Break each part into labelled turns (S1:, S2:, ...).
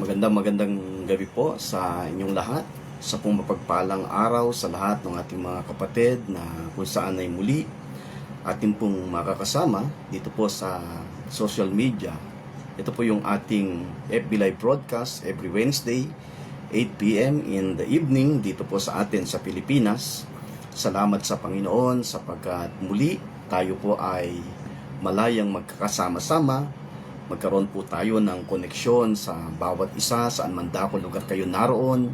S1: Magandang gabi po sa inyong lahat. Sa pong mapagpalang araw sa lahat ng ating mga kapatid na kung saan ay muli ating pong makakasama dito po sa social media. Ito po yung ating FB Live broadcast every Wednesday, 8 p.m. in the evening dito po sa atin sa Pilipinas. Salamat sa Panginoon sapagkat muli tayo po ay malayang magkakasama-sama. Magkaroon po tayo ng koneksyon sa bawat isa, saan man dako lugar kayo naroon,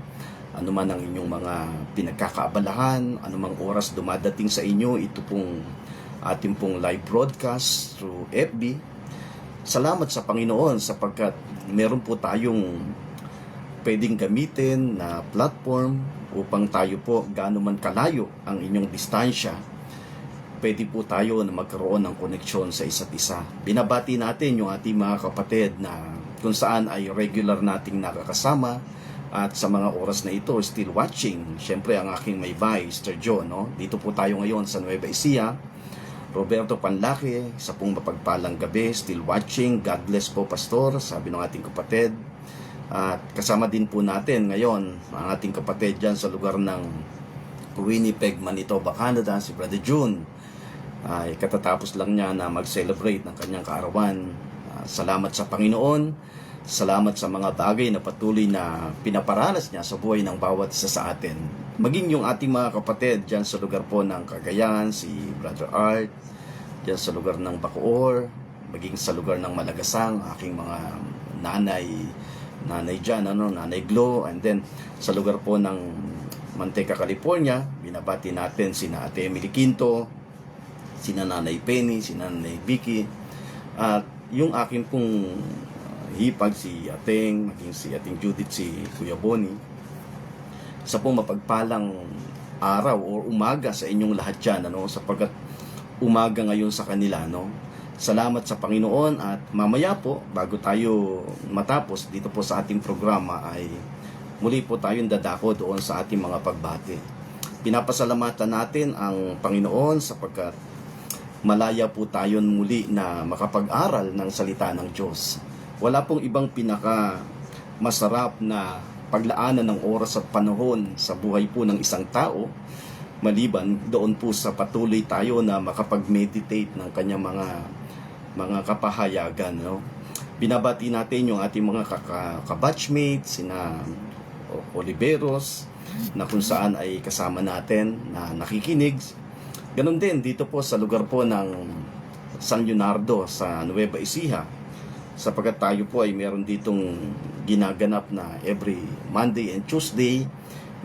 S1: ano man ang inyong mga pinagkakaabalahan, anumang oras dumadating sa inyo, ito pong ating pong live broadcast through FB. Salamat sa Panginoon sapagkat meron po tayong pwedeng gamitin na platform upang tayo po gaano man kalayo ang inyong distansya, pwede po tayo na magkaroon ng koneksyon sa isa't isa. Binabati natin yung ating mga kapatid na kung saan ay regular nating nakakasama at sa mga oras na ito still watching. Siyempre ang aking may bahay, Sir John, no? Dito po tayo ngayon sa Nueva Ecija. Roberto Panlaki, sa pong mapagpalang gabi, still watching. God bless po, Pastor, sabi ng ating kapatid. At kasama din po natin ngayon ang ating kapatid dyan sa lugar ng Winnipeg, Manitoba, Canada, si Brother June. Ay katatapos lang niya na mag-celebrate ng kanyang kaarawan. Salamat sa Panginoon, salamat sa mga bagay na patuloy na pinaparanas niya sa buhay ng bawat isa sa atin. Maging yung ating mga kapatid dyan sa lugar po ng Cagayan, si Brother Art, dyan sa lugar ng Bacoor, maging sa lugar ng Malagasang, aking mga nanay dyan, Nanay Glo, and then sa lugar po ng Manteca, California, binabati natin sina Ate Emily Quinto, sina Nanay Penny, sina Nanay Vicky, at yung aking pong hipag si Ateng, maging si Ating Judith, si Kuya Bonnie, sa pong mapagpalang araw o umaga sa inyong lahat dyan, sapagkat umaga ngayon sa kanila, Salamat sa Panginoon at mamaya po, bago tayo matapos dito po sa ating programa, ay muli po tayong dadako doon sa ating mga pagbati. Pinapasalamatan natin ang Panginoon sapagkat malaya po tayo muli na makapag-aral ng salita ng Diyos. Wala pong ibang pinaka masarap na paglaanan ng oras at panahon sa buhay po ng isang tao maliban doon po sa patuloy tayo na makapag-meditate ng kanyang mga kapahayagan. Binabati natin yung ating mga kabatchmates, sina Oliveros, na kung saan ay kasama natin na nakikinig. Ganon din dito po sa lugar po ng San Leonardo sa Nueva Ecija, sapagkat tayo po ay meron ditong ginaganap na every Monday and Tuesday.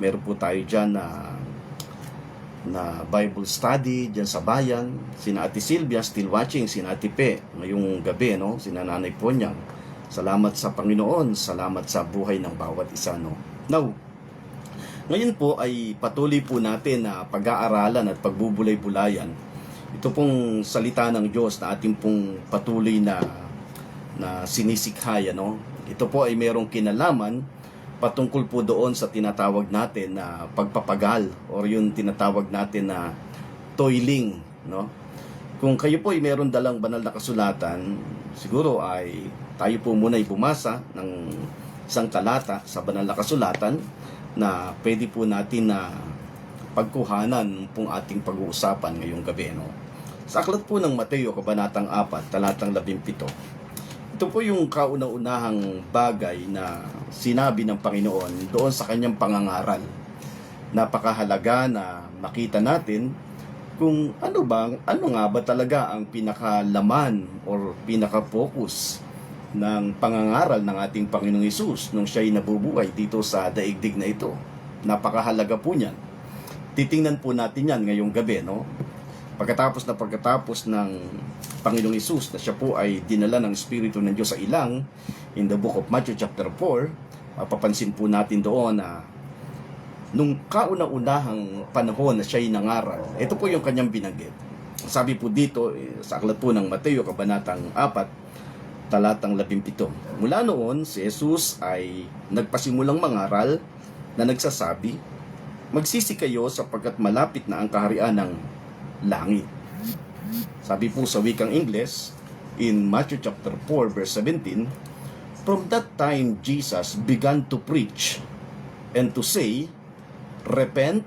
S1: Meron po tayo dyan na Bible study dyan sa bayan. Sina Ate Silvia still watching, sina Ate Pe ngayong gabi, sina Nanay Ponyang. Salamat sa Panginoon, salamat sa buhay ng bawat isa. Now, ngayon po ay patuloy po natin na pag-aaralan at pagbubulay-bulayan ito pong salita ng Diyos na ating pong patuloy na sinisikhaya. Ito po ay merong kinalaman patungkol po doon sa tinatawag natin na pagpapagal or yung tinatawag natin na toiling. Kung kayo po ay meron dalang banal na kasulatan, siguro ay tayo po muna ay bumasa ng isang talata sa banal na kasulatan na pwede po natin na pagkuhanan pong ating pag-uusapan ngayong gabi. Sa aklat po ng Mateo, Kabanatang 4, talatang 17. Ito po yung kauna-unahang bagay na sinabi ng Panginoon doon sa kanyang pangangaral. Napakahalaga na makita natin kung ano nga ba talaga ang pinakalaman or pinaka-focus ng pangangaral ng ating Panginoong Hesus nung siya'y nabubuhay dito sa daigdig na ito. Napakahalaga po niyan. Titingnan po natin yan ngayong gabi, Pagkatapos ng Panginoong Hesus na siya po ay dinala ng Espiritu ng Diyos sa ilang, in the book of Matthew chapter 4, mapapansin po natin doon na nung kauna-unahang panahon na siya'y nangaral, ito po yung kanyang binanggit. Sabi po dito, sa aklat po ng Mateo, Kabanatang 4, talatang 17. Mula noon, si Jesus ay nagpasimulang mangaral na nagsasabi, "Magsisi kayo sapagkat malapit na ang kaharian ng langit." Sabi po sa wikang Ingles, in Matthew chapter 4 verse 17, From that time, Jesus began to preach and to say, "Repent,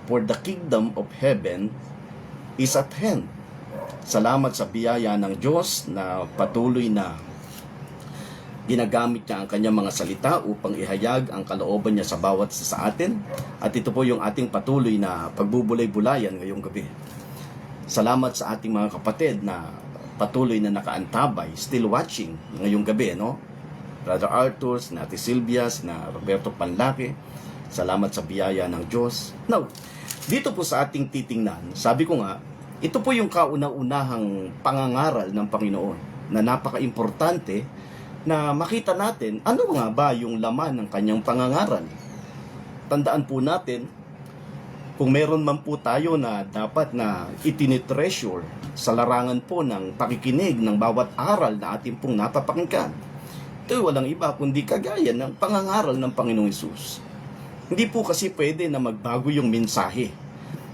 S1: for the kingdom of heaven is at hand." Salamat sa biyaya ng Diyos na patuloy na ginagamit niya ang kanyang mga salita upang ihayag ang kalooban niya sa bawat isa sa atin. At ito po yung ating patuloy na pagbubulay-bulayan ngayong gabi. Salamat sa ating mga kapatid na patuloy na nakaantabay, still watching ngayong gabi, no? Brother Arthur, na Ate Sylvia, na Roberto Panlaki, salamat sa biyaya ng Diyos. Now, dito po sa ating titingnan, sabi ko nga, ito po yung kauna-unahang pangangaral ng Panginoon na napaka-importante na makita natin ano nga ba yung laman ng kanyang pangangaral. Tandaan po natin, kung meron man po tayo na dapat na itinitreasure sa larangan po ng pakikinig ng bawat aral na ating pong napapakinggan, ito walang iba kundi kagaya ng pangangaral ng Panginoong Hesus. Hindi po kasi pwede na magbago yung mensahe.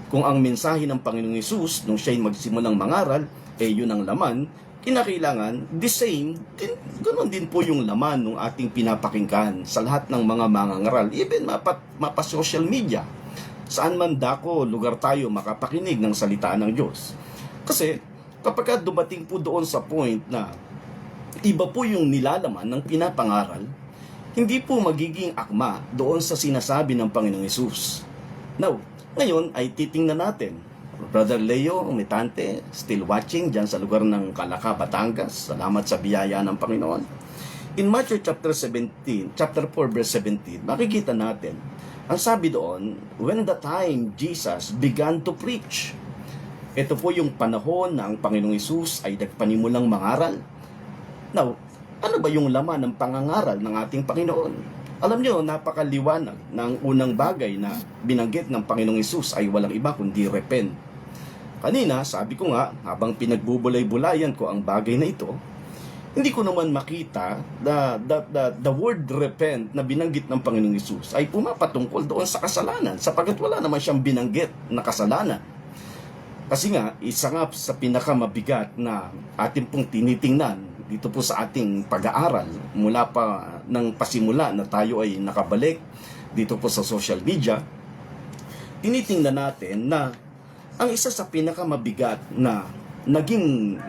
S1: Kung ang mensahe ng Panginoong Hesus nung siya'y magsimulang mangaral, yun ang laman, kinakailangan, the same, ganoon din po yung laman ng ating pinapakinggan sa lahat ng mga mangangaral, even mapa-social media. Saan man dako, lugar tayo makapakinig ng salita ng Diyos. Kasi, kapag dumating po doon sa point na iba po yung nilalaman ng pinapangaral, hindi po magiging akma doon sa sinasabi ng Panginoong Hesus. Now, ngayon ay titingnan natin. Brother Leo Mitante, still watching dyan sa lugar ng Calaca, Batangas. Salamat sa biyaya ng Panginoon. In Matthew chapter 4 verse 17, makikita natin, ang sabi doon, when the time Jesus began to preach. Ito po yung panahon na ang Panginoong Hesus ay nagpanimulang mangaral. Now, ano ba yung laman ng pangangaral ng ating Panginoon? Alam nyo, napakaliwanag na ang unang bagay na binanggit ng Panginoong Hesus ay walang iba kundi repent. Kanina, sabi ko nga, habang pinagbubulay-bulayan ko ang bagay na ito, hindi ko naman makita the word repent na binanggit ng Panginoong Hesus ay pumapatungkol doon sa kasalanan, sapagkat wala naman siyang binanggit na kasalanan. Kasi nga, isa nga sa pinakamabigat na ating pong tinitingnan dito po sa ating pag-aaral mula pa ng pasimula na tayo ay nakabalik dito po sa social media, tinitingnan natin na ang isa sa pinakamabigat na naging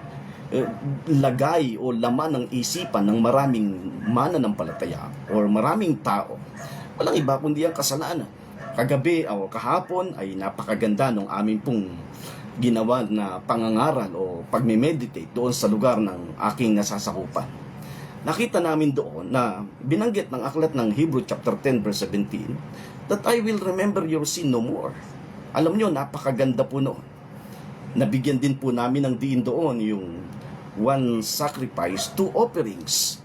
S1: lagay o laman ng isipan ng maraming mananampalataya o maraming tao, walang iba kundi ang kasalanan. Kagabi o kahapon ay napakaganda ng aming pong ginawa na pangangaral o pagme-meditate doon sa lugar ng aking nasasakupan. Nakita namin doon na binanggit ng aklat ng Hebrew chapter 10 verse 17 that I will remember your sin no more. Alam nyo, napakaganda po noon. Nabigyan din po namin ng diin doon yung one sacrifice, two offerings,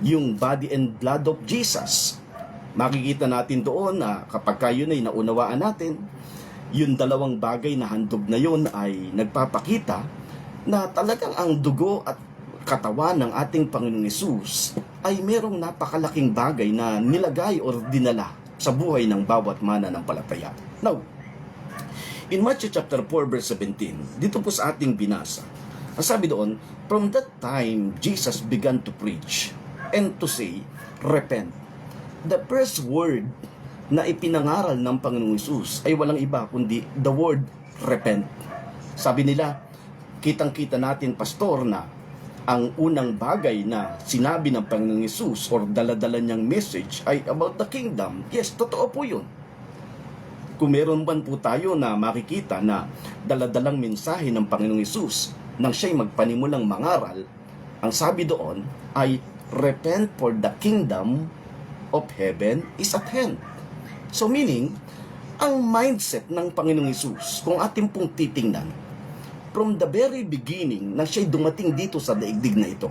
S1: yung body and blood of Jesus. Makikita natin doon na kapag kayo ay naunawaan natin, yung dalawang bagay na handog na yun ay nagpapakita na talagang ang dugo at katawan ng ating Panginoong Hesus ay merong napakalaking bagay na nilagay o dinala sa buhay ng bawat mananampalataya. Now, in Matthew chapter 4 verse 17, dito po sa ating binasa, ang sabi doon, from that time Jesus began to preach and to say, repent. The first word na ipinangaral ng Panginoong Hesus ay walang iba kundi the word repent. Sabi nila, kitang-kita natin, pastor, na ang unang bagay na sinabi ng Panginoong Hesus or daladala niyang message ay about the kingdom. Yes, totoo po yun. Kung meron man po tayo na makikita na daladalang mensahe ng Panginoong Hesus nang siya'y magpanimulang mangaral, ang sabi doon ay repent, for the kingdom of heaven is at hand. So meaning, ang mindset ng Panginoong Hesus, kung ating pong titingnan, from the very beginning na siya'y dumating dito sa daigdig na ito,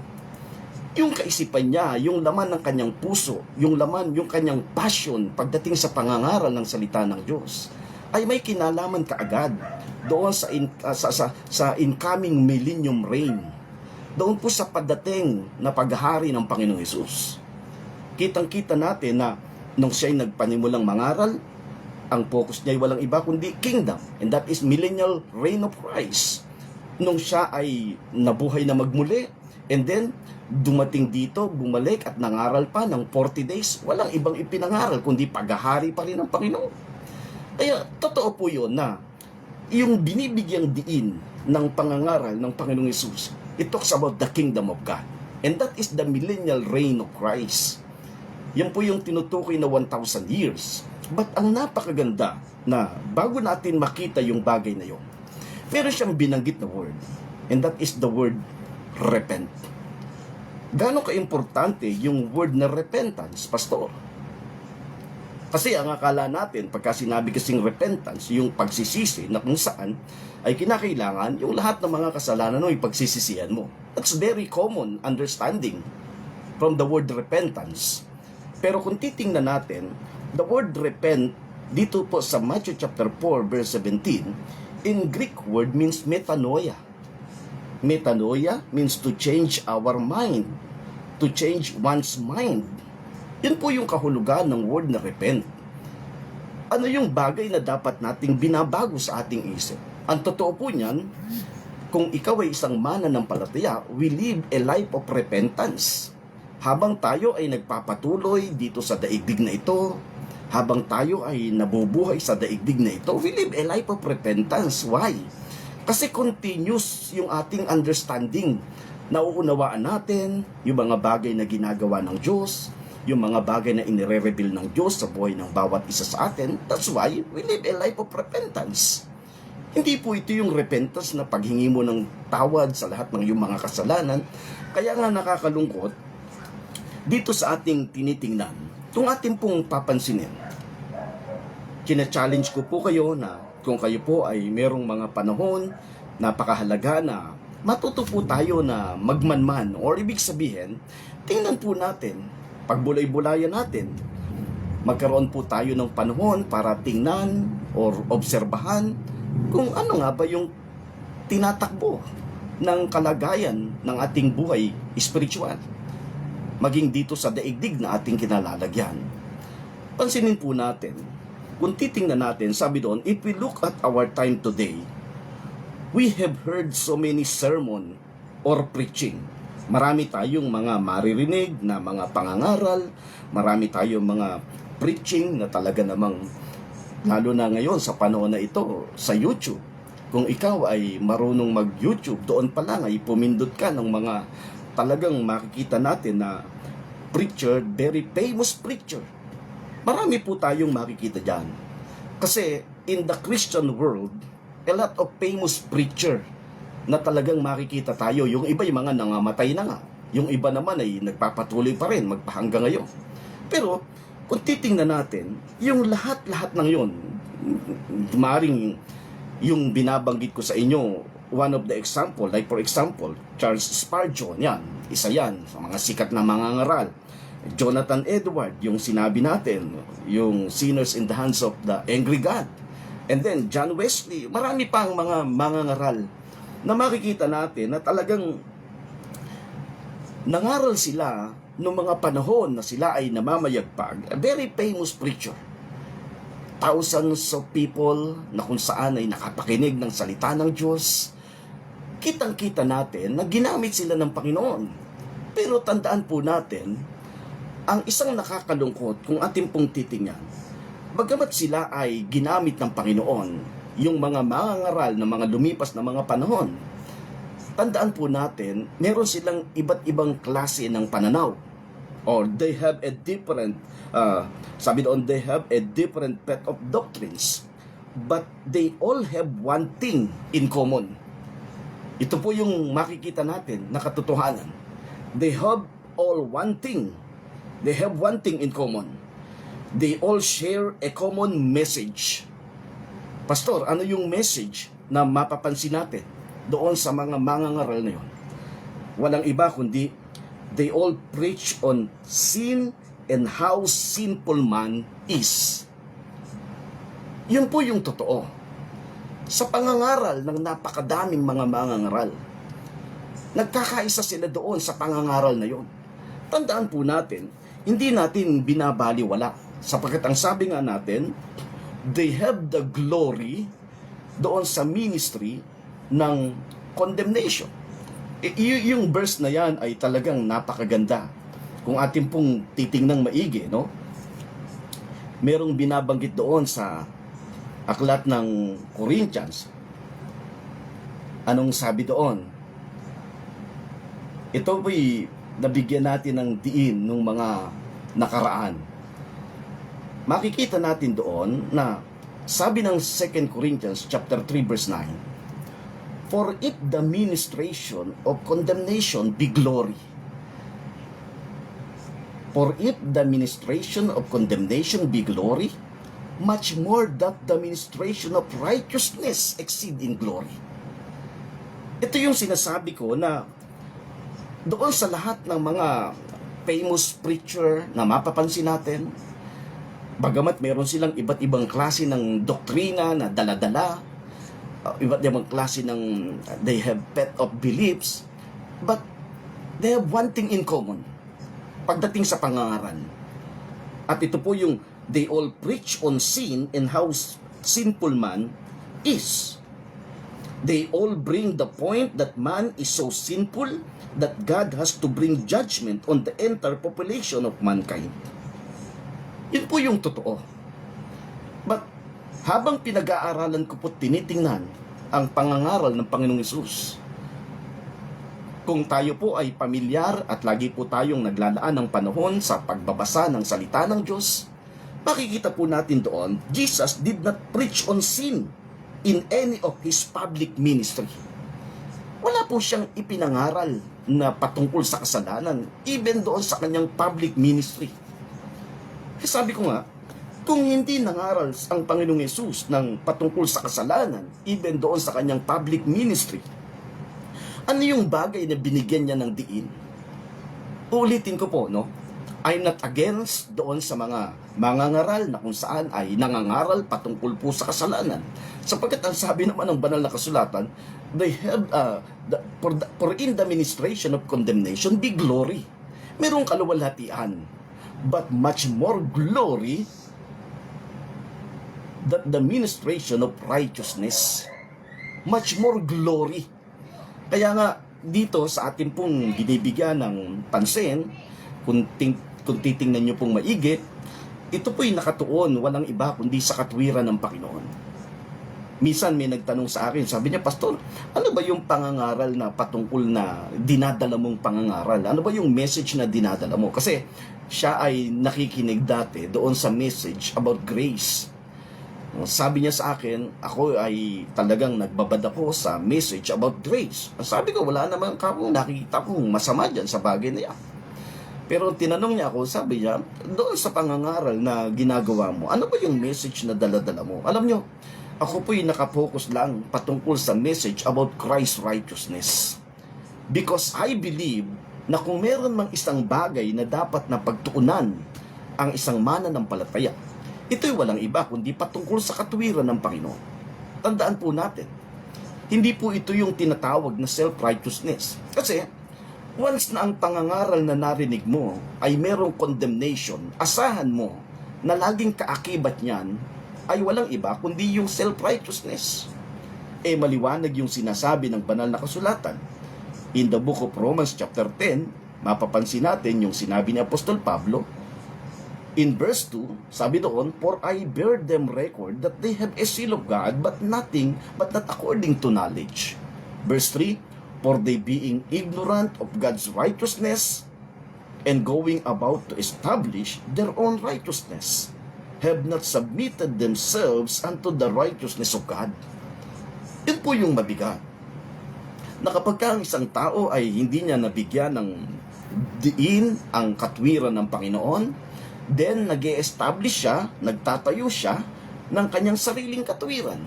S1: yung kaisipan niya, yung laman ng kanyang puso, yung laman, yung kanyang passion pagdating sa pangangaral ng salita ng Diyos, ay may kinalaman kaagad doon sa incoming millennium reign, doon po sa pagdating na paghahari ng Panginoong Hesus. Kitang-kita natin na nung siya'y nagpanimulang mangaral, ang focus niya ay walang iba kundi kingdom, and that is millennial reign of Christ. Nung siya ay nabuhay na magmuli, And then, dumating dito, bumalik at nangaral pa ng 40 days. Walang ibang ipinangaral, kundi paghahari pa rin ng Panginoon. Kaya, totoo po yun na yung binibigyang diin ng pangangaral ng Panginoong Hesus, it talks about the kingdom of God. And that is the millennial reign of Christ. Yan po yung tinutukoy na 1,000 years. But ang napakaganda na bago natin makita yung bagay na yun, meron siyang binanggit na word. And that is the word repent. Gaano ka-importante yung word na repentance, Pastor? Kasi ang akala natin, pagka sinabi kasing repentance, yung pagsisisi na kung saan ay kinakailangan yung lahat ng mga kasalanan mo ipagsisisihan mo. That's very common understanding from the word repentance. Pero kung titingnan natin, the word repent dito po sa Matthew chapter 4 verse 17, in Greek word means metanoia. Metanoia means to change our mind, to change one's mind. Yun po yung kahulugan ng word na repent. Ano yung bagay na dapat nating binabago sa ating isip? Ang totoo po niyan, kung ikaw ay isang mananampalataya, we live a life of repentance. Habang tayo ay nagpapatuloy dito sa daigdig na ito, habang tayo ay nabubuhay sa daigdig na ito, we live a life of repentance. Why? Kasi continuous yung ating understanding. Nauunawaan natin yung mga bagay na ginagawa ng Diyos, yung mga bagay na inire-reveal ng Diyos sa buhay ng bawat isa sa atin. That's why we live a life of repentance. Hindi po ito yung repentance na paghingi mo ng tawad sa lahat ng iyong mga kasalanan. Kaya nga nakakalungkot, dito sa ating tinitingnan, kung ating pong papansinin, kina-challenge ko po kayo na kung kayo po ay merong mga panahon, napakahalaga na matuto po tayo na magmanman, or ibig sabihin, tingnan po natin, pagbulay-bulayan natin, magkaroon po tayo ng panahon para tingnan or obserbahan kung ano nga ba yung tinatakbo ng kalagayan ng ating buhay spiritual, maging dito sa daigdig na ating kinalalagyan. Pansinin po natin, kung titingnan natin, sabi doon, if we look at our time today, we have heard so many sermon or preaching. Marami tayong mga maririnig na mga pangangaral, marami tayong mga preaching na talaga namang, lalo na ngayon sa panahon na ito, sa YouTube. Kung ikaw ay marunong mag-YouTube, doon pa lang ay pumindot ka ng mga talagang makikita natin na preacher, very famous preacher. Marami po tayong makikita dyan. Kasi in the Christian world, a lot of famous preacher na talagang makikita tayo. Yung iba yung mga nangamatay na nga. Yung iba naman ay nagpapatuloy pa rin magpahanggang ngayon. Pero kung titingnan natin, yung lahat-lahat ng yun, maring yung binabanggit ko sa inyo, one of the example, like for example, Charles Spurgeon, yan, isa yan sa mga sikat na mangangaral. Jonathan Edward, yung sinabi natin, yung Sinners in the Hands of the Angry God. And then John Wesley, marami pang mga mangangaral na makikita natin na talagang nangaral sila noong mga panahon na sila ay namamayagpag. A very famous preacher. Thousands of people na kung saan ay nakapakinig ng salita ng Diyos. Kitang-kita natin na ginamit sila ng Panginoon. Pero tandaan po natin, ang isang nakakalungkot kung ating pong titingnan, bagamat sila ay ginamit ng Panginoon, yung mga mangangaral na mga lumipas na mga panahon, tandaan po natin, meron silang iba't ibang klase ng pananaw. Or they have a different, sabi doon, they have a different path of doctrines. But they all have one thing in common. Ito po yung makikita natin na katotohanan. They have all one thing. They have one thing in common. They all share a common message. Pastor, ano yung message na mapapansin natin doon sa mga mangangaral na yun? Walang iba kundi they all preach on sin and how sinful man is. Yun po yung totoo. Sa pangangaral ng napakadaming mga mangangaral, nagkakaisa sila doon sa pangangaral na yun. Tandaan po natin, hindi natin binabaliwala. Sapagkat ang sabi nga natin, they have the glory doon sa ministry ng condemnation. Yung verse na yan ay talagang napakaganda. Kung atin pong titingnang maigi, no? Merong binabanggit doon sa aklat ng Corinthians. Anong sabi doon? Ito po'y nabigyan natin ng diin nung mga nakaraan. Makikita natin doon na sabi ng 2 Corinthians chapter 3 verse 9, "For if the ministration of condemnation be glory, for if the ministration of condemnation be glory, much more that the ministration of righteousness exceed in glory." Ito yung sinasabi ko na doon sa lahat ng mga famous preacher na mapapansin natin, bagamat meron silang iba't ibang klase ng doktrina na dala-dala, iba't ibang klase ng they have pet of beliefs, but they have one thing in common pagdating sa pangangaral. At ito po yung they all preach on sin and how sinful man is. They all bring the point that man is so sinful that God has to bring judgment on the entire population of mankind. Yun po yung totoo. But habang pinag-aaralan ko po tinitingnan ang pangangaral ng Panginoong Hesus, kung tayo po ay pamilyar at lagi po tayong naglalaan ng panahon sa pagbabasa ng salita ng Diyos, makikita po natin doon, Jesus did not preach on sin in any of His public ministry. Wala po siyang ipinangaral na patungkol sa kasalanan, even doon sa kanyang public ministry. Sabi ko nga, kung hindi nangaral ang Panginoong Hesus ng patungkol sa kasalanan, even doon sa kanyang public ministry, ano yung bagay na binigyan niya ng diin? Ulitin ko po, no? I'm not against doon sa mga mangangaral na kung saan ay nangangaral patungkol po sa kasalanan. Sapagkat ang sabi naman ng banal na kasulatan, they have, for in the ministration of condemnation be glory. Merong kaluwalhatian, but much more glory that the ministration of righteousness. Much more glory. Kaya nga, dito sa atin pong binibigyan ng pansin, kung titingnan nyo pong maigi, ito po'y nakatuon, walang iba kundi sa katwiran ng Panginoon. Minsan may nagtanong sa akin, sabi niya, "Pastor, ano ba yung pangangaral na patungkol na dinadala mong pangangaral? Ano ba yung message na dinadala mo?" Kasi siya ay nakikinig dati doon sa message about grace. Sabi niya sa akin, ako ay talagang nagbabad ako sa message about grace. Sabi ko, wala naman akong nakikita kong masama dyan sa bagay na yan. Pero tinanong niya ako, sabi niya, doon sa pangangaral na ginagawa mo, ano ba yung message na dala-dala mo? Alam niyo, ako po'y nakapokus lang patungkol sa message about Christ's righteousness. Because I believe na kung meron mang isang bagay na dapat na pagtuunan ang isang mananampalataya, ito'y walang iba kundi patungkol sa katwiran ng Panginoon. Tandaan po natin, hindi po ito yung tinatawag na self-righteousness. Kasi, once na ang pangangaral na narinig mo ay merong condemnation, asahan mo na laging kaakibat niyan ay walang iba kundi yung self-righteousness. Maliwanag yung sinasabi ng banal na kasulatan. In the book of Romans chapter 10, mapapansin natin yung sinabi ni Apostol Pablo. In verse 2, sabi doon, "For I bear them record that they have a seal of God, but not according to knowledge." Verse 3, "For they being ignorant of God's righteousness, and going about to establish their own righteousness, have not submitted themselves unto the righteousness of God." Yun po yung mabigat. Na kapag ang isang tao ay hindi niya nabigyan ng diin ang katwiran ng Panginoon, then nag-e-establish siya, nagtatayo siya ng kanyang sariling katwiran.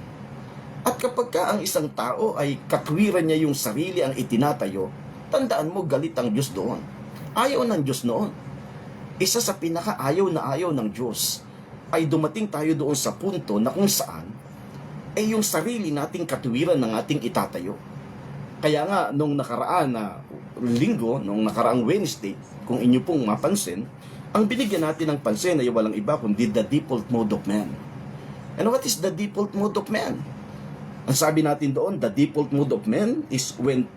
S1: At kapag ang isang tao ay katwiran niya yung sarili ang itinatayo, tandaan mo, galit ang Diyos doon. Ayaw ng Diyos noon. Isa sa pinaka-ayaw na ayaw ng Diyos ay dumating tayo doon sa punto na kung saan ay yung sarili nating katwiran ng ating itatayo. Kaya nga, nung nakaraan na linggo, nung nakaraang Wednesday, kung inyo pong mapansin, ang binigyan natin ng pansin ay walang iba kundi the default mode of man. And what is the default mode of man? Ang sabi natin doon, the default mode of man is when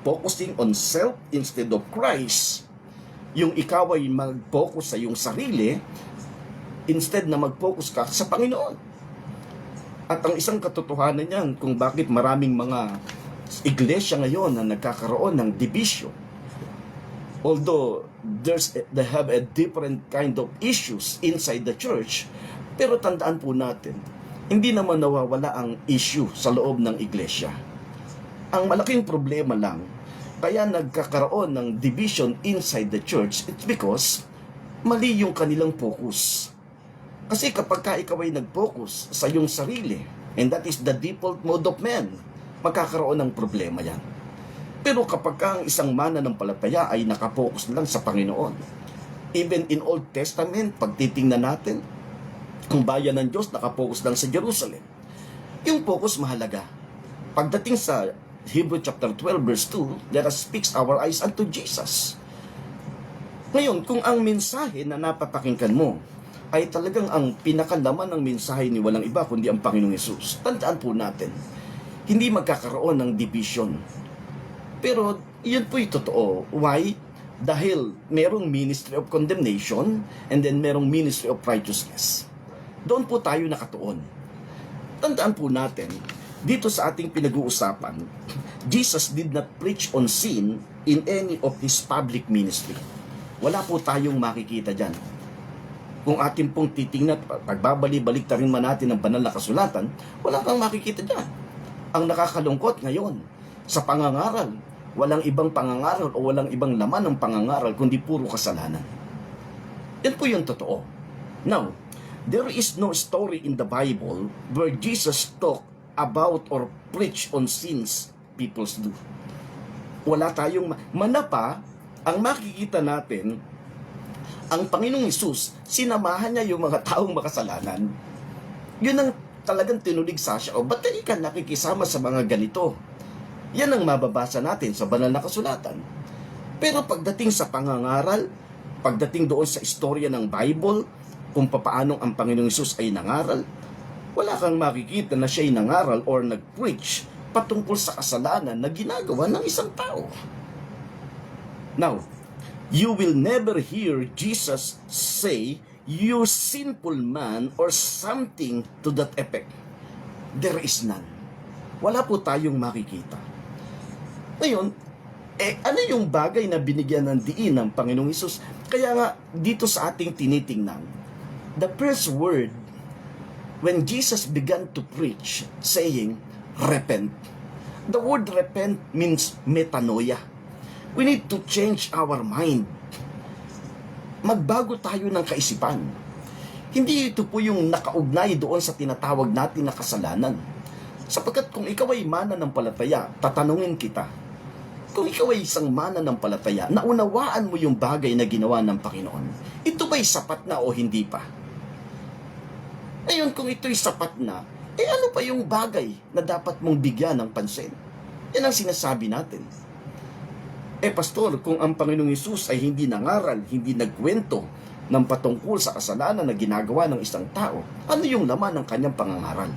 S1: focusing on self instead of Christ, yung ikaw ay mag-focus sa iyong sarili instead na mag-focus ka sa Panginoon. At ang isang katotohanan niyan kung bakit maraming mga iglesia ngayon na nagkakaroon ng division, although they have a different kind of issues inside the church, pero tandaan po natin, hindi naman nawawala ang issue sa loob ng iglesia. Ang malaking problema lang, kaya nagkakaroon ng division inside the church, it's because mali yung kanilang focus. Kasi kapag ka ikaw ay nag-focus sa iyong sarili, and that is the default mode of man, magkakaroon ng problema yan. Pero kapag ka ang isang mananampalataya ay nakapokus lang sa Panginoon, even in Old Testament, pag titingnan natin, kung bayan ng Diyos nakapokus lang sa Jerusalem, yung focus mahalaga. Pagdating sa Hebrew chapter 12 verse 2, let us fix our eyes unto Jesus. Ngayon, kung ang mensahe na napapakinggan mo ay talagang ang pinakalaman ng mensahe ni walang iba kundi ang Panginoong Hesus, tandaan po natin, hindi magkakaroon ng division. Pero yun po'y totoo. Why? Dahil merong ministry of condemnation and then merong ministry of righteousness. Doon po tayo nakatuon. Tandaan po natin, dito sa ating pinag-uusapan, Jesus did not preach on sin in any of His public ministry. Wala po tayong makikita dyan. Kung atin pong titingnan, pagbabalik-balik ta rin man natin ang banal na kasulatan, wala kang makikita dyan. Ang nakakalungkot ngayon, sa pangangaral, walang ibang pangangaral o walang ibang laman ng pangangaral kundi puro kasalanan. Yan po yung totoo. Now, there is no story in the Bible where Jesus talked about or preach on sins people do. Wala tayong manapa ang makikita natin. Ang Panginoong Hesus, sinamahan niya yung mga taong makasalanan. Yun ang talagang tinulig sa siya. O ba't ka nakikisama sa mga ganito? Yan ang mababasa natin sa banal na kasulatan. Pero pagdating sa pangangaral, pagdating doon sa istorya ng Bible, kung papaano ang Panginoong Hesus ay nangaral, wala kang makikita na siya ay nangaral or nag-preach patungkol sa kasalanan na ginagawa ng isang tao. Now, you will never hear Jesus say, "You sinful man," or something to that effect. There is none. Wala po tayong makikita. Ngayon, ano yung bagay na binigyan ng diin ng Panginoong Hesus? Kaya nga, dito sa ating tinitingnan, the first word, when Jesus began to preach, saying, repent. The word repent means metanoia. We need to change our mind. Magbago tayo ng kaisipan. Hindi ito po yung nakaugnay doon sa tinatawag natin na kasalanan. Sapagkat kung ikaw ay mananampalataya, tatanungin kita, kung ikaw ay isang mananampalataya, naunawaan mo yung bagay na ginawa ng Panginoon, ito ba'y sapat na o hindi pa? Ngayon, kung ito'y sapat na, ano pa yung bagay na dapat mong bigyan ng pansin? Yan ang sinasabi natin. Pastor, kung ang Panginoong Hesus ay hindi nangaral, hindi nagkwento ng patungkol sa kasalanan na ginagawa ng isang tao, ano yung laman ng kanyang pangangaral?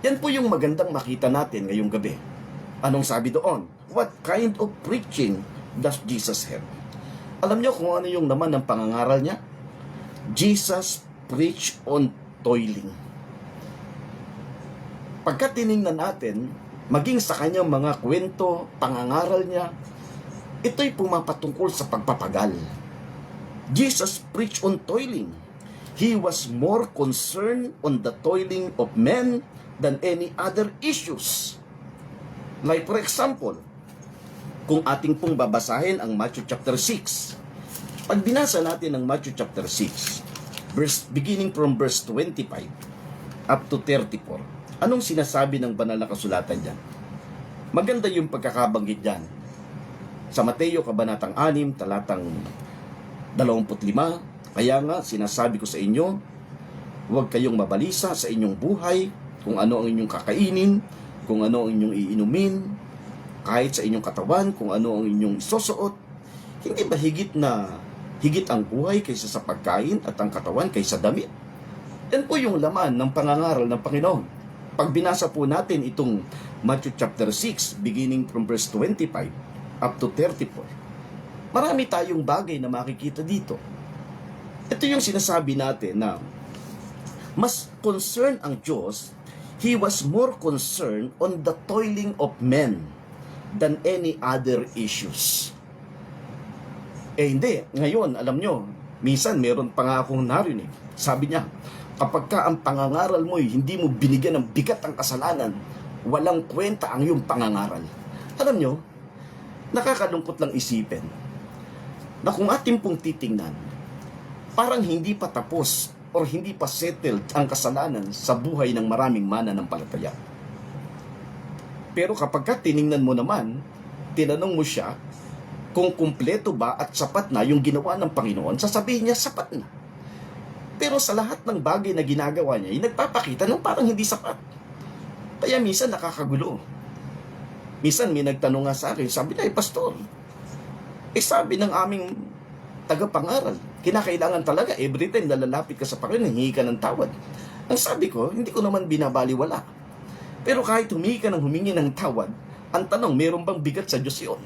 S1: Yan po yung magandang makita natin ngayong gabi. Anong sabi doon? What kind of preaching does Jesus have? Alam niyo kung ano yung laman ng pangangaral niya? Jesus preached on toiling. Pagka tiningnan natin, maging sa kanyang mga kwento, pangangaral niya, ito'y pumapatungkol sa pagpapagal. Jesus preached on toiling. He was more concerned on the toiling of men than any other issues. Like for example, kung ating pong babasahin ang Matthew chapter 6, pag binasa natin ang Matthew chapter 6, beginning from verse 25 up to 34, anong sinasabi ng banal na kasulatan dyan? Maganda yung pagkakabanggit dyan. Sa Mateo, kabanatang 6, talatang 25, kaya nga, sinasabi ko sa inyo, huwag kayong mabalisa sa inyong buhay, kung ano ang inyong kakainin, kung ano ang inyong iinumin, kahit sa inyong katawan, kung ano ang inyong isusuot. Hindi ba higit ang buhay kaysa sa pagkain at ang katawan kaysa damit? Yan po yung laman ng pangangaral ng Panginoon. Pag binasa po natin itong Matthew chapter 6, beginning from verse 25 up to 34. Marami tayong bagay na makikita dito. Ito yung sinasabi natin na mas concerned ang Diyos. He was more concerned on the toiling of men than any other issues. Hindi. Ngayon, alam nyo, minsan meron pa nga akong narinig. Sabi niya, kapag ka ang pangangaral mo hindi mo binigyan ng bigat ang kasalanan, walang kwenta ang iyong pangangaral. Alam nyo, nakakalungkot lang isipin na kung ating pong titingnan, parang hindi pa tapos or hindi pa settled ang kasalanan sa buhay ng maraming mananampalataya. Pero kapag ka tiningnan mo naman, tinanong mo siya kung kumpleto ba at sapat na yung ginawa ng Panginoon, sasabihin niya sapat na. Pero sa lahat ng bagay na ginagawa niya, nagpapakita ng parang hindi sapat. Kaya minsan nakakagulo. Minsan may nagtanong nga sa akin, sabi na, pastor, sabi ng aming tagapangaral, kinakailangan talaga every time na lalapit ka sa Panginoon, hingi ka ng tawad. Ang sabi ko, hindi ko naman binabaliwala. Pero kahit humingi ka ng humingi ng tawad, ang tanong, meron bang bigat sa Diyos yun?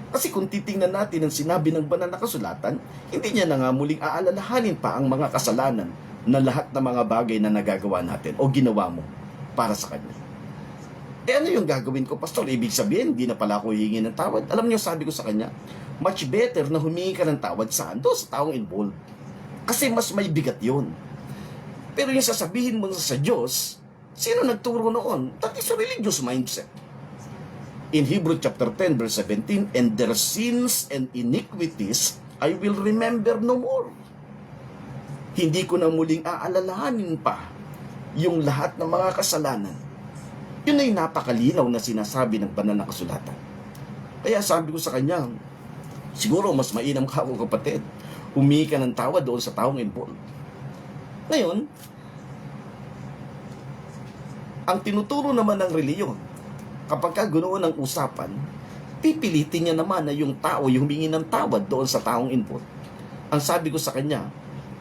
S1: Kasi kung titingnan natin ang sinabi ng banal na kasulatan, hindi niya na nga muling aalalahanin pa ang mga kasalanan na lahat ng mga bagay na nagagawa natin o ginawa mo para sa Kanya. Ano yung gagawin ko, pastor? Ibig sabihin, hindi na pala ako hihingi ng tawad. Alam niyo, sabi ko sa kanya, much better na humingi ka ng tawad saan? Doon sa taong involved. Kasi mas may bigat yun. Pero yung sasabihin mo sa Diyos, sino nagturo noon? That is a religious mindset. In Hebrew chapter 10 verse 17, and their sins and iniquities I will remember no more. Hindi ko na muling aalalahanin pa yung lahat ng mga kasalanan. Yun ay napakalinaw na sinasabi ng banal na kasulatan. Kaya sabi ko sa kanya, siguro mas mainam ka ako, kapatid, humingi ka ng tawad doon sa taong involved. Ngayon, ang tinuturo naman ng reliyon, kapag ka ganoon ang usapan, pipilitin niya naman na yung tao yung humingi ng tawad doon sa taong involved. Ang sabi ko sa kanya,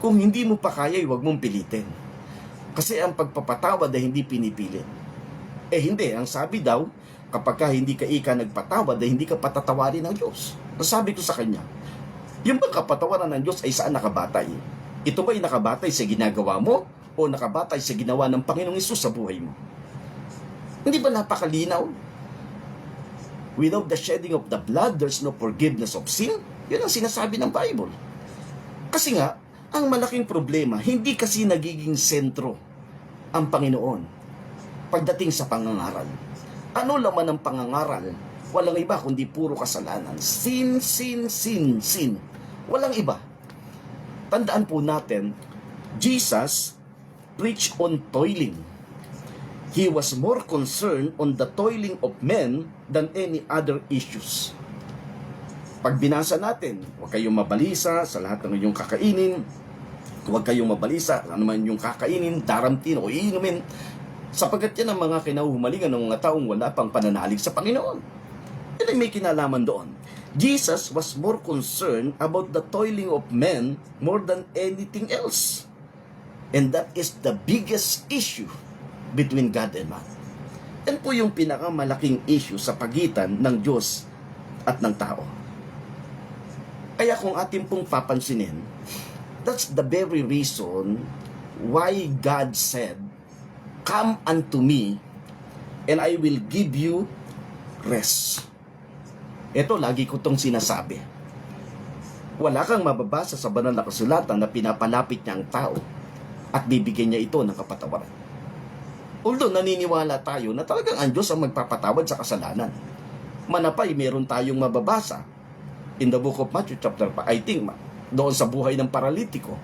S1: kung hindi mo pa kaya, huwag mong pilitin. Kasi ang pagpapatawad ay hindi pinipilit. Hindi, ang sabi daw, kapag ka hindi ka nagpatawad, ay hindi ka patatawarin ng Diyos. Ang sabi ko sa kanya, yung bang kapatawaran ng Diyos ay saan nakabatay? Ito ba ay nakabatay sa ginagawa mo o nakabatay sa ginawa ng Panginoong Hesus sa buhay mo? Hindi ba napakalinaw? Without the shedding of the blood, there's no forgiveness of sin. Yun ang sinasabi ng Bible. Kasi nga, ang malaking problema, hindi kasi nagiging sentro ang Panginoon pagdating sa pangangaral. Ano laman ang pangangaral? Walang iba kundi puro kasalanan. Sin, sin, sin, sin. Walang iba. Tandaan po natin, Jesus preached on toiling. He was more concerned on the toiling of men than any other issues. Pag binasa natin, huwag kayong mabalisa sa lahat ng inyong kakainin, huwag kayong mabalisa ano man yung kakainin, daramtin o iinumin, sapagkat yan ang mga kinahumalingan ng mga taong wala pang pananalig sa Panginoon. Yan ay may kinalaman doon. Jesus was more concerned about the toiling of men more than anything else. And that is the biggest issue between God and man. Yan po yung pinakamalaking issue sa pagitan ng Diyos at ng tao. Kaya kung atin pong papansinin, that's the very reason why God said, "Come unto me, and I will give you rest." Ito, lagi ko itong sinasabi. Wala kang mababasa sa banal na kasulatan na pinapalapit niya ang tao at bibigyan niya ito ng kapatawaran. Although naniniwala tayo na talagang ang Diyos ang magpapatawad sa kasalanan. Manapay, meron tayong mababasa in the book of Matthew chapter 5, I think, doon sa buhay ng paralitiko.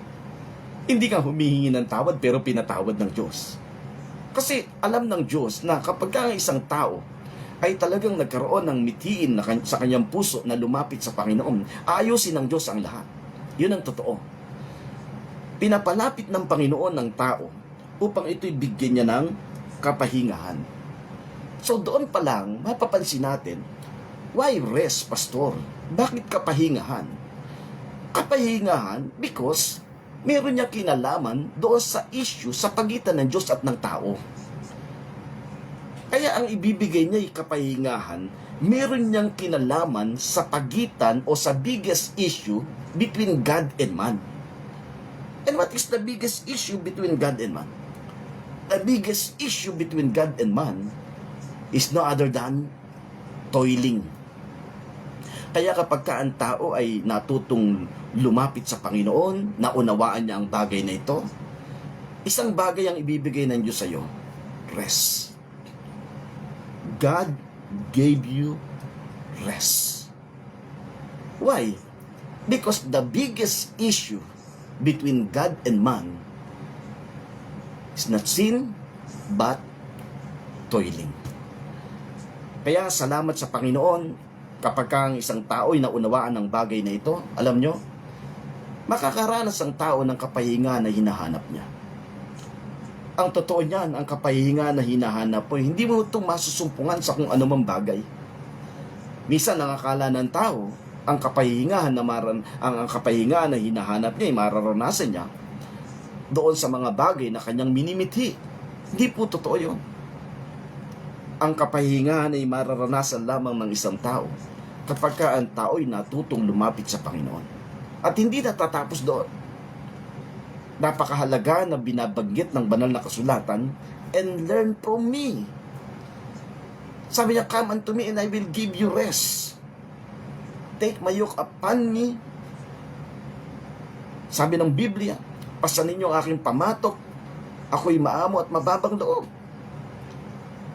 S1: Hindi ka humihingi ng tawad pero pinatawad ng Diyos. Kasi alam ng Diyos na kapag ang isang tao ay talagang nagkaroon ng mithiin sa kanyang puso na lumapit sa Panginoon, aayusin ng Diyos ang lahat. Yun ang totoo. Pinapalapit ng Panginoon ng tao upang ito'y bigyan niya ng kapahingahan. So doon pa lang, mapapansin natin, why rest, pastor? Bakit kapahingahan? Kapahingahan because meron niya kinalaman doon sa issue sa pagitan ng Diyos at ng tao. Kaya ang ibibigay niya ay kapahingahan, meron niyang kinalaman sa pagitan o sa biggest issue between God and man. And what is the biggest issue between God and man? The biggest issue between God and man is no other than toiling. Kaya kapag ka ang tao ay natutong lumapit sa Panginoon, naunawaan niya ang bagay na ito, isang bagay ang ibibigay ng Diyos sa iyo, rest. God gave you rest. Why? Because the biggest issue between God and man is not sin, but toiling. Kaya salamat sa Panginoon, kapag ang isang tao ay naunawaan ng bagay na ito, alam nyo, makakaranas ang tao ng kapahinga na hinahanap niya. Ang totoo niyan, ang kapahinga na hinahanap mo, hindi mo itong masusumpungan sa kung anumang bagay. Minsan nakakala ng tao, ang kapahinga na hinahanap niya ay mararanasan niya doon sa mga bagay na kanyang minimithi. Hindi po totoo yun. Ang kapahingahan ay mararanasan lamang ng isang tao kapag ka ang tao ay natutong lumapit sa Panginoon. At hindi natatapos doon. Napakahalaga na binabanggit ng banal na kasulatan, and learn from me. Sabi niya, come unto me and I will give you rest. Take my yoke upon me. Sabi ng Biblia, pasanin niyo ang aking pamatok, ako'y maamo at mababang loob.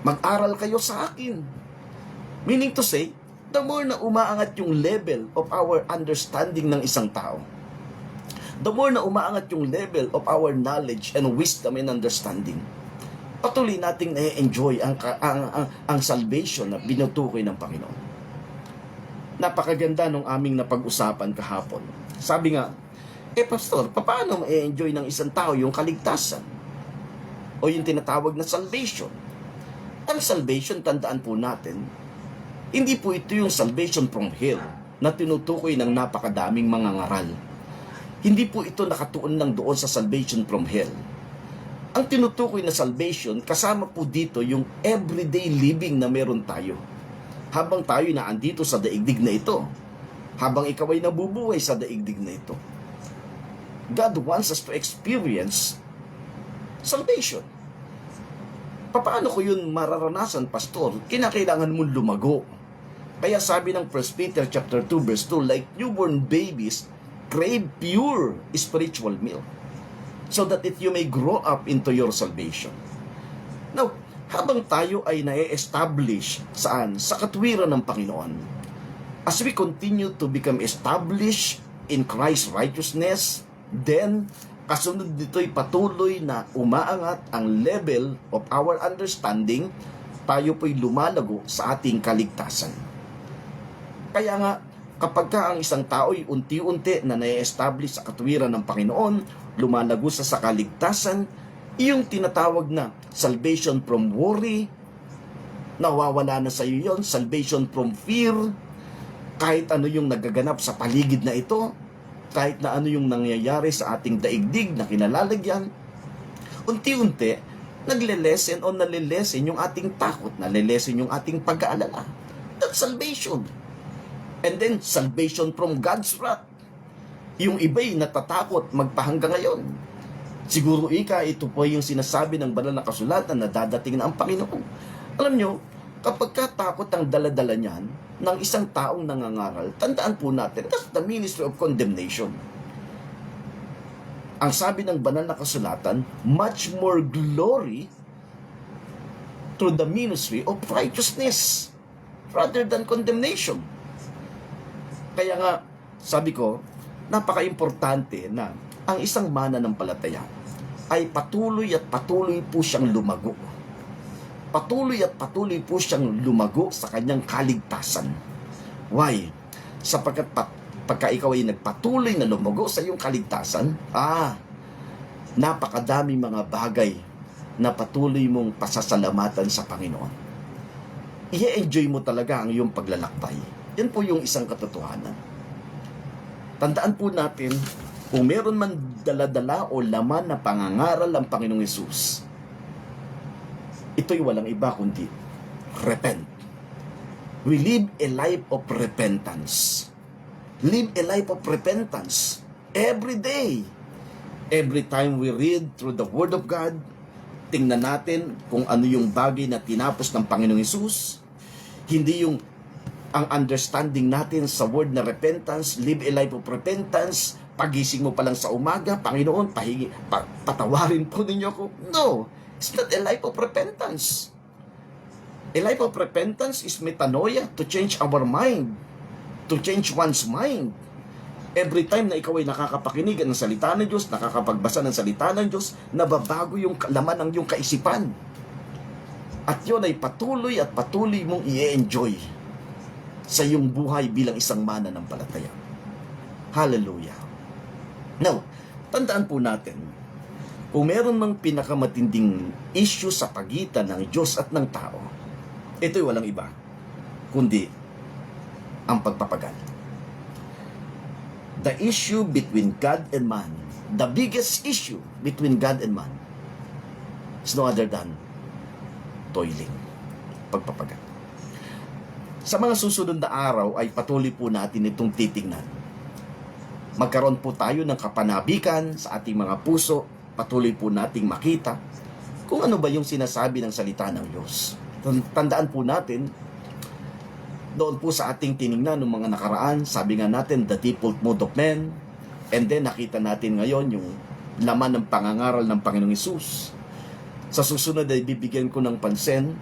S1: Mag-aral kayo sa akin. Meaning to say, the more na umaangat yung level of our understanding ng isang tao, the more na umaangat yung level of our knowledge and wisdom and understanding, patuloy nating na-enjoy ang salvation na binutukoy ng Panginoon. Napakaganda nung aming napag-usapan kahapon. Sabi nga, pastor, paano ma-enjoy ng isang tao yung kaligtasan? O yung tinatawag na salvation? Ang salvation, tandaan po natin, hindi po ito yung salvation from hell na tinutukoy ng napakadaming mga ngaral. Hindi po ito nakatuon lang doon sa salvation from hell. Ang tinutukoy na salvation, kasama po dito yung everyday living na meron tayo. Habang tayo na andito sa daigdig na ito, habang ikaw ay nabubuhay sa daigdig na ito, God wants us to experience salvation. Paano ko yun mararanasan, pastor? Kinakailangan mong lumago. Kaya sabi ng 1 Peter chapter 2 verse 2, like newborn babies, crave pure spiritual milk, so that you may grow up into your salvation. Now, habang tayo ay na-establish saan? Sa katwiran ng Panginoon. As we continue to become established in Christ's righteousness, then, kasunod nito'y patuloy na umaangat ang level of our understanding, tayo po'y lumalago sa ating kaligtasan. Kaya nga, kapag ka ang isang tao ay unti-unti na na-establish sa katwiran ng Panginoon, lumalago sa kaligtasan, iyong tinatawag na salvation from worry, nawawala na sa iyo yon, salvation from fear, kahit ano yung nagaganap sa paligid na ito, kahit na ano yung nangyayari sa ating daigdig na kinalalagyan, unti-unti, nagle-lessen o nalilesen yung ating takot, nalilesen yung ating pag-aalala. That's salvation. And then, salvation from God's wrath. Yung iba'y natatakot magpahanggang ngayon. Siguro ito po yung sinasabi ng banal na kasulatan na dadating na ang Panginoon. Alam nyo, kapag katakot ang daladala niyan ng isang taong nangangaral, tandaan po natin, that's the ministry of condemnation. Ang sabi ng banal na kasulatan, much more glory through the ministry of righteousness rather than condemnation. Kaya nga, sabi ko, napaka-importante na ang isang mananampalataya ay patuloy at patuloy po siyang lumago. Patuloy at patuloy po siyang lumago sa kanyang kaligtasan. Why? Sapagkat pagka ikaw ay nagpatuloy na lumago sa iyong kaligtasan, napakadami mga bagay na patuloy mong pasasalamatan sa Panginoon. I-enjoy mo talaga ang iyong paglalakbay. Yan po yung isang katotohanan. Tandaan po natin, kung meron man daladala o laman na pangangaral ang Panginoong Hesus, ito'y walang iba kundi repent. We live a life of repentance. Live a life of repentance every day. Every time we read through the Word of God, tingnan natin kung ano yung bagay na tinapos ng Panginoong Hesus. Hindi yung ang understanding natin sa word na repentance, live a life of repentance, pagising mo pa lang sa umaga, Panginoon, patawarin po ninyo ako. No, it's not a life of repentance. A life of repentance is metanoia, to change our mind, to change one's mind. Every time na ikaw ay nakakapakinig ng salita ng Diyos, nakakapagbasa ng salita ng Diyos, nababago yung laman ng iyong kaisipan. At yun ay patuloy at patuloy mong i-enjoy sa iyong buhay bilang isang mananampalataya. Hallelujah. Now, tandaan po natin, kung meron mang pinakamatinding issue sa pagitan ng Diyos at ng tao, ito'y walang iba, kundi ang pagpapagal. The issue between God and man, the biggest issue between God and man, is no other than toiling, pagpapagal. Sa mga susunod na araw ay patuloy po natin itong titingnan. Magkaroon po tayo ng kapanabikan sa ating mga puso, patuloy po nating makita kung ano ba yung sinasabi ng salita ng Diyos. Tandaan po natin, doon po sa ating tiningnan ng mga nakaraan, sabi nga natin, the default mode of man, and then nakita natin ngayon yung laman ng pangangaral ng Panginoong Hesus. Sa susunod ay bibigyan ko ng pansin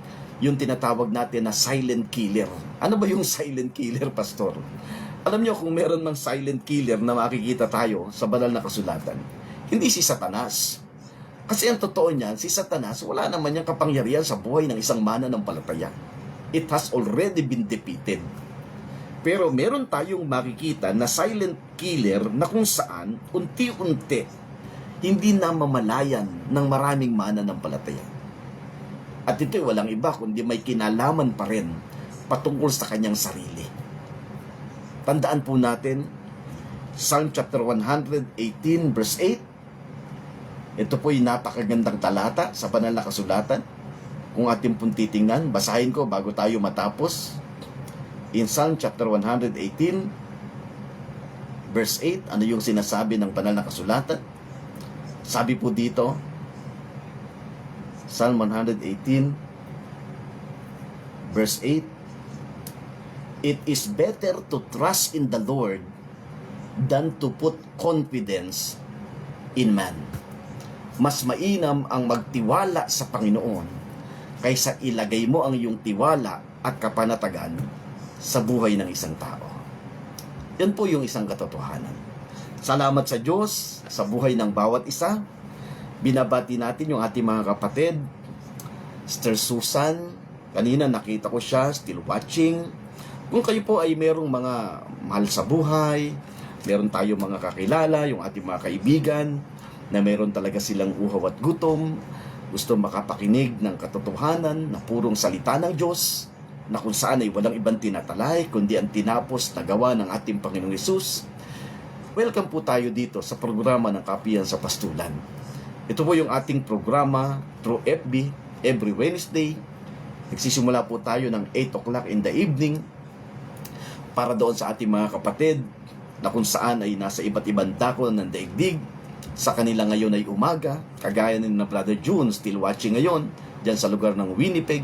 S1: yung tinatawag natin na silent killer. Ano ba yung silent killer, Pastor? Alam niyo, kung meron mang silent killer na makikita tayo sa banal na kasulatan, hindi si Satanas. Kasi ang totoo niyan, si Satanas, wala naman niyang kapangyarihan sa buhay ng isang mananampalataya. It has already been defeated. Pero meron tayong makikita na silent killer na kung saan, unti-unti, hindi na mamalayan ng maraming mananampalataya. At ito'y walang iba kundi may kinalaman pa rin patungkol sa kanyang sarili. Tandaan po natin, Psalm chapter 118 verse 8. Ito po'y napakagandang talata sa banal na kasulatan. Kung ating pong titingnan, basahin ko bago tayo matapos. In Psalm chapter 118 verse 8, ano yung sinasabi ng banal na kasulatan? Sabi po dito, Psalm 118 verse 8, it is better to trust in the Lord than to put confidence in man. Mas mainam ang magtiwala sa Panginoon kaysa ilagay mo ang iyong tiwala at kapanatagan sa buhay ng isang tao. Yan po yung isang katotohanan. Salamat sa Diyos sa buhay ng bawat isa. Binabati natin yung ating mga kapatid, Sister Susan, kanina nakita ko siya, still watching. Kung kayo po ay merong mga mahal sa buhay, meron tayo mga kakilala, yung ating mga kaibigan, na meron talaga silang uhaw at gutom, gusto makapakinig ng katotohanan na purong salita ng Diyos, na kung saan ay walang ibang tinatalay, kundi ang tinapos na gawa ng ating Panginoong Hesus. Welcome po tayo dito sa programa ng Kapihan sa Pastulan. Ito po yung ating programa through FB every Wednesday. Nagsisimula po tayo ng 8 o'clock in the evening para doon sa ating mga kapatid na kung saan ay nasa iba't ibang dako ng daigdig. Sa kanila ngayon ay umaga, kagaya ni na Brother June, still watching ngayon, dyan sa lugar ng Winnipeg.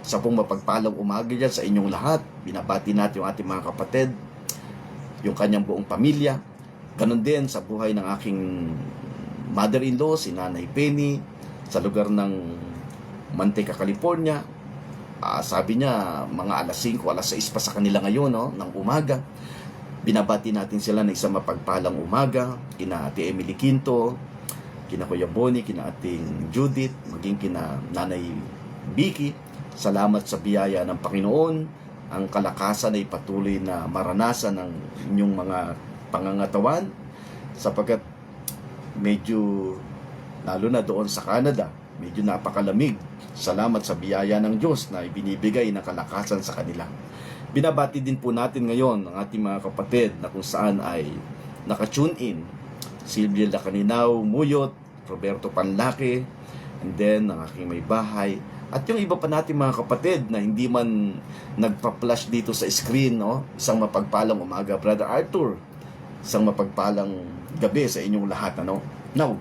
S1: Sa pong mapagpalang umaga dyan sa inyong lahat. Binabati natin yung ating mga kapatid, yung kanyang buong pamilya. Ganon din sa buhay ng aking mother-in-law, si Nanay Penny, sa lugar ng Manteca, California. Sabi niya, mga alas 5, alas 6 pa sa kanila ngayon, ng umaga. Binabati natin sila ng isang mapagpalang umaga, kina Ate Emily Quinto, kina Kuya Bonnie, kina Ating Judith, maging kina Nanay Vicky. Salamat sa biyaya ng Panginoon. Ang kalakasan ay patuloy na maranasan ng inyong mga pangangatawan, sapagkat medyo, lalo na doon sa Canada, medyo napakalamig. Salamat sa biyaya ng Diyos na ibinibigay ng kalakasan sa kanila. Binabati din po natin ngayon ang ating mga kapatid na kung saan ay nakatune in. Silvia Lacaninaw Muyot, Roberto Panlaki, and then ang aking may bahay, At yung iba pa natin mga kapatid na hindi man nagpa-flash dito sa screen, no? Isang mapagpalang umaga, Brother Arthur. Isang mapagpalang gabi sa inyong lahat, ano? Now,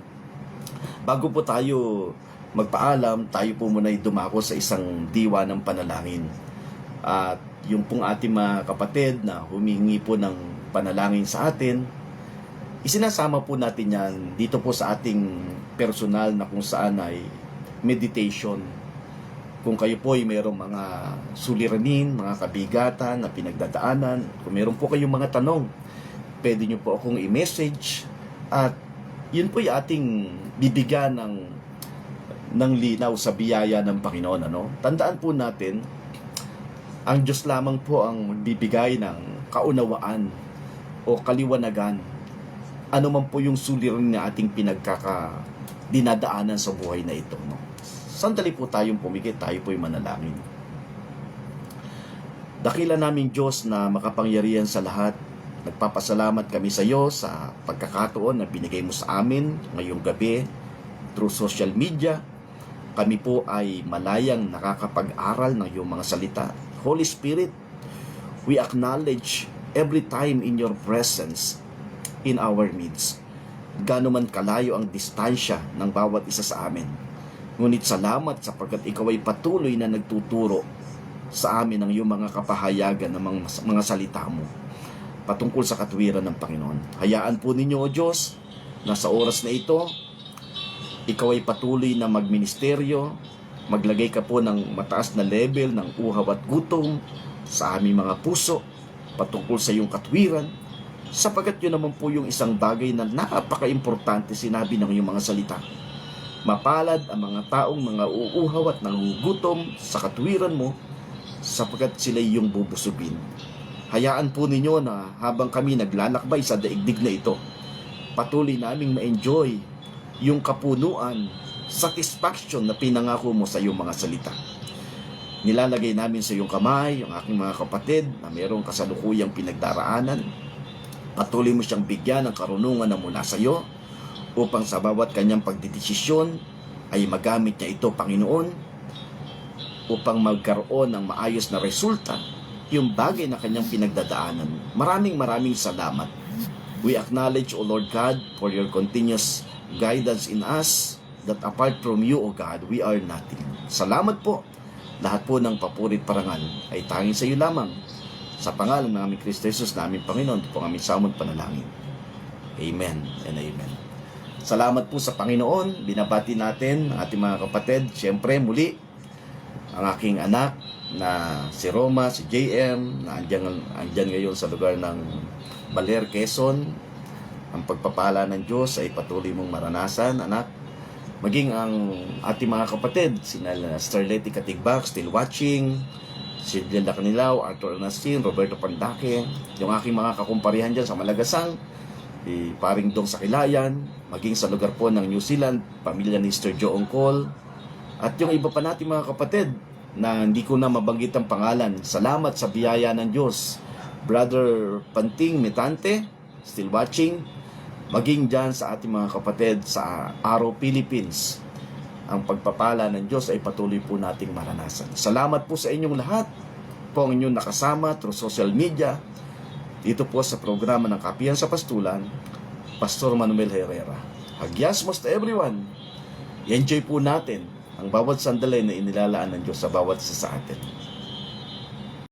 S1: bago po tayo magpaalam, tayo po muna ay dumako sa isang diwa ng panalangin. At yung pong ating mga kapatid na humingi po ng panalangin sa atin, isinasama po natin yan dito po sa ating personal na kung saan ay meditation. Kung kayo po ay mayroong mga suliranin, mga kabigatan na pinagdadaanan, kung mayroon po kayong mga tanong, pwede nyo po akong i-message at yun po yung ating bibigyan ng linaw sa biyaya ng Panginoon. Ano? Tandaan po natin, ang Diyos lamang po ang magbibigay ng kaunawaan o kaliwanagan. Ano man po yung suliranin na ating dinadaanan sa buhay na ito. No? Sandali po tayong pumikit, tayo po'y manalangin. Dakila namin Diyos na makapangyarihan sa lahat, nagpapasalamat kami sa iyo sa pagkakataon na binigay mo sa amin ngayong gabi through social media. Kami po ay malayang nakakapag-aral ng iyong mga salita. Holy Spirit, we acknowledge every time in your presence in our midst. Gaano man kalayo ang distansya ng bawat isa sa amin. Ngunit salamat sapagkat ikaw ay patuloy na nagtuturo sa amin ng iyong mga kapahayagan ng mga salita mo patungkol sa katwiran ng Panginoon. Hayaan po ninyo, O Diyos, na sa oras na ito, ikaw ay patuloy na magministeryo, maglagay ka po ng mataas na level ng uhaw at gutom sa aming mga puso patungkol sa iyong katwiran, sapagkat yun naman po yung isang bagay na napaka-importante sinabi ng iyong mga salita. Mapalad ang mga taong mga uuhaw at nangugutom sa katwiran mo sapagkat sila iyong bubusugin. Hayaan po ninyo na habang kami naglalakbay sa daigdig na ito, patuloy naming ma-enjoy yung kapunuan, satisfaction na pinangako mo sa iyong mga salita. Nilalagay namin sa iyong kamay yung aking mga kapatid na mayroong kasalukuyang pinagdaraanan. Patuloy mo siyang bigyan ng karunungan na mula sa iyo upang sa bawat kanyang pagdidesisyon ay magamit niya ito, Panginoon, upang magkaroon ng maayos na resulta yung bagay na kanyang pinagdadaanan. Maraming salamat. We acknowledge, O Lord God, for your continuous guidance in us, that apart from you, O God, we are nothing. Salamat po. Lahat po ng papurit parangal ay tanging sa iyo lamang. Sa pangalan ng aming Kristo Jesus na aming Panginoon, ito po ang aming samod panalangin. Amen and amen. Salamat po sa Panginoon. Binabati natin ang ating mga kapatid. Siyempre, muli, ang aking anak na si Roma, si JM, na andyan ngayon sa lugar ng Baler, Quezon. Ang pagpapala ng Diyos ay patuloy mong maranasan, anak. Maging ang ating mga kapatid, sina Starleti Katigbak, still watching, si Dilda Canilaw, Arthur Anastin, Roberto Pandake, yung aking mga kakumparihan dyan sa Malagasang, paring Dong sa Kilayan, maging sa lugar po ng New Zealand, pamilya ni Mr. Joe Ongkol, at yung iba pa natin mga kapatid na hindi ko na mabanggit ang pangalan. Salamat sa biyaya ng Diyos. Brother Panting Metante, still watching, maging dyan sa ating mga kapatid sa Araw, Philippines. Ang pagpapala ng Diyos ay patuloy po nating maranasan. Salamat po sa inyong lahat po ang inyong nakasama through social media. Dito po sa programa ng Kapihan sa Pastulan, Pastor Manuel Herrera. Hagyasmos to everyone. I-enjoy po natin ang bawat sandali na inilalaan ng Diyos sa bawat isa sa atin.